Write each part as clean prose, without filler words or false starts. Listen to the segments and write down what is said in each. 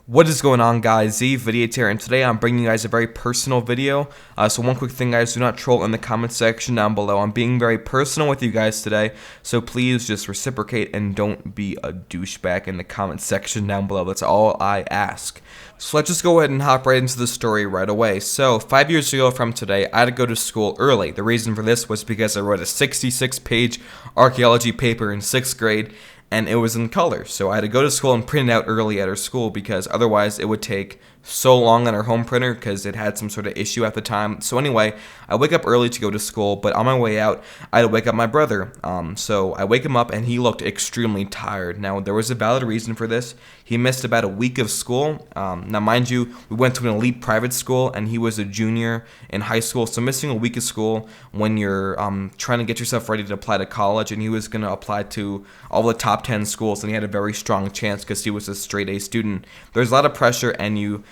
What is going on, guys? Z Video here, and today I'm bringing you guys a very personal video. So one quick thing, guys, do not troll in the comment section down below. I'm being very personal with you guys today, so please just reciprocate and don't be a douchebag in the comment section down below. That's all I ask. So let's just go ahead and hop right into the story right away. So 5 years ago from today, I had to go to school early. The reason for this was because I wrote a 66-page archaeology paper in 6th grade, and it was in color, so I had to go to school and print it out early at our school because otherwise it would take so long on our home printer because it had some sort of issue at the time. So anyway, I wake up early to go to school, but on my way out, I had to wake up my brother. So I wake him up and he looked extremely tired. Now, there was a valid reason for this. He missed about a week of school. Now, mind you, we went to an elite private school and he was a junior in high school. So missing a week of school when you're trying to get yourself ready to apply to college, and he was going to apply to all the top 10 schools, and he had a very strong chance because he was a straight A student. There's a lot of pressure, and you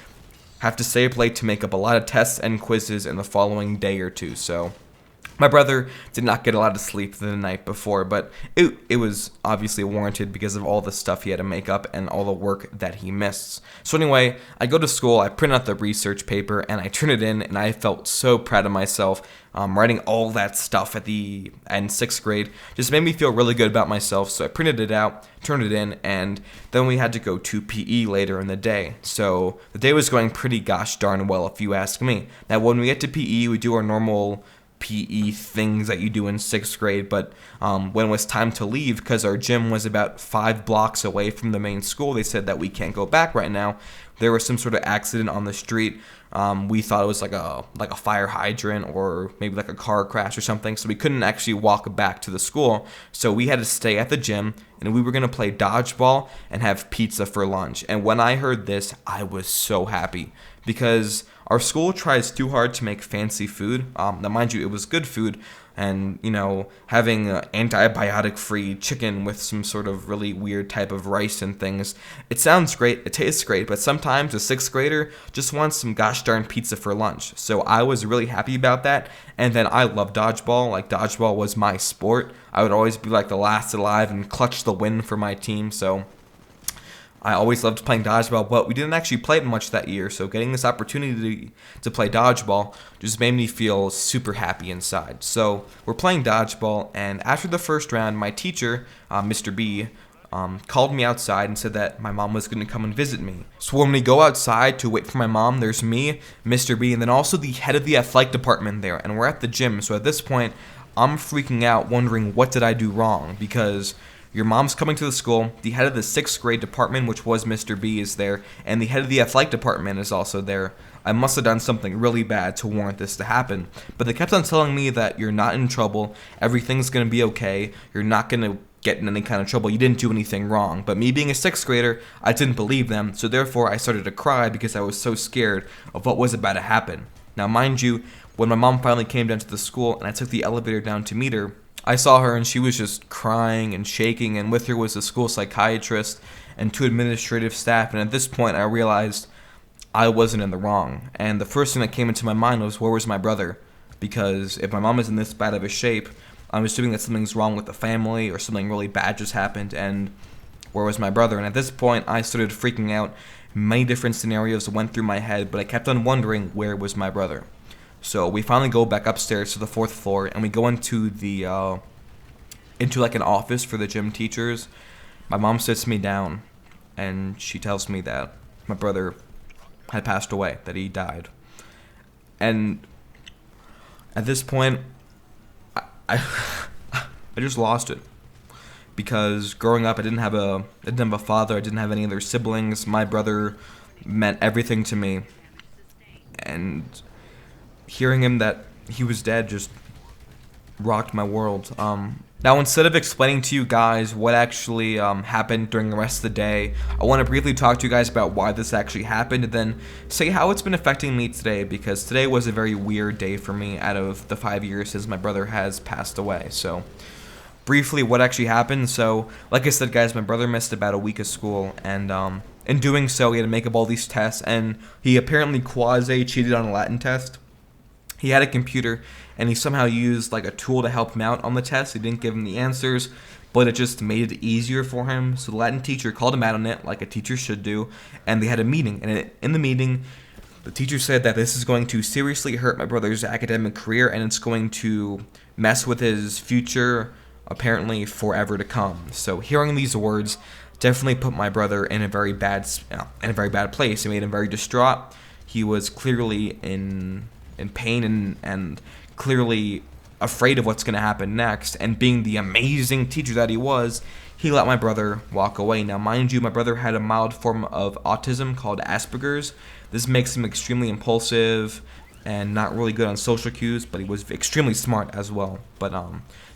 have to stay up late to make up a lot of tests and quizzes in the following day or two. So my brother did not get a lot of sleep the night before, but it was obviously warranted because of all the stuff he had to make up and all the work that he missed. So anyway, I go to school, I print out the research paper, and I turn it in, and I felt so proud of myself. Writing all that stuff in 6th grade just made me feel really good about myself. So I printed it out, turned it in, and then we had to go to PE later in the day. So the day was going pretty gosh darn well, if you ask me. Now when we get to PE, we do our normal PE things that you do in 6th grade, but when it was time to leave, because our gym was about 5 blocks away from the main school, they said that we can't go back right now. There was some sort of accident on the street. We thought it was like a fire hydrant or maybe like a car crash or something, so we couldn't actually walk back to the school. So we had to stay at the gym, and we were going to play dodgeball and have pizza for lunch. And when I heard this, I was so happy because our school tries too hard to make fancy food. Now, mind you, it was good food, and having antibiotic-free chicken with some sort of really weird type of rice and things. It sounds great, it tastes great, but sometimes a 6th grader just wants some gosh darn pizza for lunch. So I was really happy about that. And then I love dodgeball. Like, dodgeball was my sport. I would always be like the last alive and clutch the win for my team. So I always loved playing dodgeball, but we didn't actually play it much that year, so getting this opportunity to play dodgeball just made me feel super happy inside. So we're playing dodgeball, and after the first round, my teacher, Mr. B, called me outside and said that my mom was going to come and visit me. So when we go outside to wait for my mom, there's me, Mr. B, and then also the head of the athletic department there, and we're at the gym. So at this point, I'm freaking out, wondering what did I do wrong, because your mom's coming to the school, the head of the 6th grade department, which was Mr. B, is there, and the head of the athletic department is also there. I must have done something really bad to warrant this to happen. But they kept on telling me that you're not in trouble, everything's going to be okay, you're not going to get in any kind of trouble, you didn't do anything wrong. But me being a 6th grader, I didn't believe them, so therefore I started to cry because I was so scared of what was about to happen. Now mind you, when my mom finally came down to the school and I took the elevator down to meet her, I saw her and she was just crying and shaking, and with her was the school psychiatrist and 2 administrative staff, and at this point I realized I wasn't in the wrong. And the first thing that came into my mind was, where was my brother? Because if my mom is in this bad of a shape, I'm assuming that something's wrong with the family or something really bad just happened, and where was my brother? And at this point I started freaking out. Many different scenarios went through my head, but I kept on wondering, where was my brother? So we finally go back upstairs to the 4th floor, and we go into like an office for the gym teachers. My mom sits me down, and she tells me that my brother had passed away, that he died. And at this point, I just lost it, because growing up I didn't have a father, I didn't have any other siblings. My brother meant everything to me, and hearing him that he was dead just rocked my world. Now, instead of explaining to you guys what actually happened during the rest of the day, I want to briefly talk to you guys about why this actually happened, and then say how it's been affecting me today, because today was a very weird day for me out of the 5 years since my brother has passed away. So briefly, what actually happened. So like I said, guys, my brother missed about a week of school, and in doing so he had to make up all these tests, and he apparently quasi-cheated on a Latin test. He had a computer, and he somehow used like a tool to help him out on the test. He didn't give him the answers, but it just made it easier for him. So the Latin teacher called him out on it, like a teacher should do, and they had a meeting. And in the meeting, the teacher said that this is going to seriously hurt my brother's academic career, and it's going to mess with his future, apparently forever to come. So hearing these words definitely put my brother in a very bad place. It made him very distraught. He was clearly in pain and clearly afraid of what's going to happen next. And being the amazing teacher that he was, he let my brother walk away. Now, mind you, my brother had a mild form of autism called Asperger's. This makes him extremely impulsive and not really good on social cues, but he was extremely smart as well. But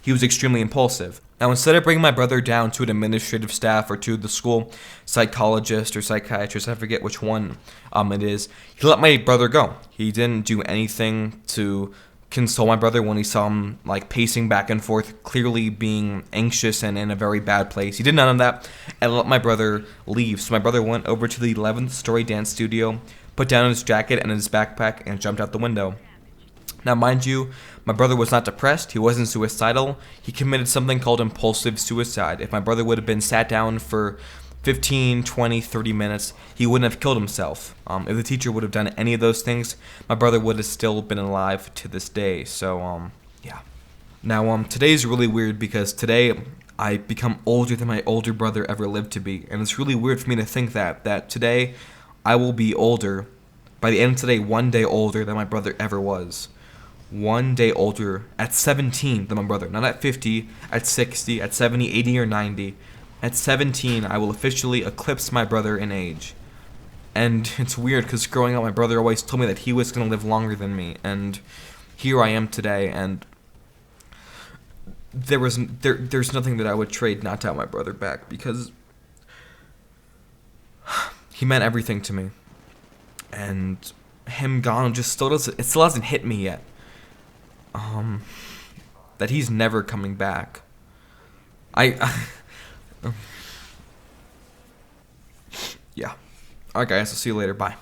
he was extremely impulsive. Now, instead of bringing my brother down to an administrative staff or to the school psychologist or psychiatrist, I forget which one it is, he let my brother go. He didn't do anything to console my brother when he saw him like pacing back and forth, clearly being anxious and in a very bad place. He did none of that and let my brother leave. So my brother went over to the 11th story dance studio, put down his jacket and his backpack, and jumped out the window. Now, mind you, my brother was not depressed. He wasn't suicidal. He committed something called impulsive suicide. If my brother would have been sat down for 15, 20, 30 minutes, he wouldn't have killed himself. If the teacher would have done any of those things, my brother would have still been alive to this day. So, yeah. Now, today's really weird because today I become older than my older brother ever lived to be. And it's really weird for me to think that today I will be older, by the end of today, 1 day older than my brother ever was. 1 day older at 17 than my brother. Not at 50, at 60, at 70, 80, or 90. At 17, I will officially eclipse my brother in age. And it's weird because growing up, my brother always told me that he was going to live longer than me. And here I am today, and there's nothing that I would trade not to have my brother back, because he meant everything to me. And him gone just still hasn't hit me yet. That he's never coming back. Yeah. Alright guys, I'll see you later. Bye.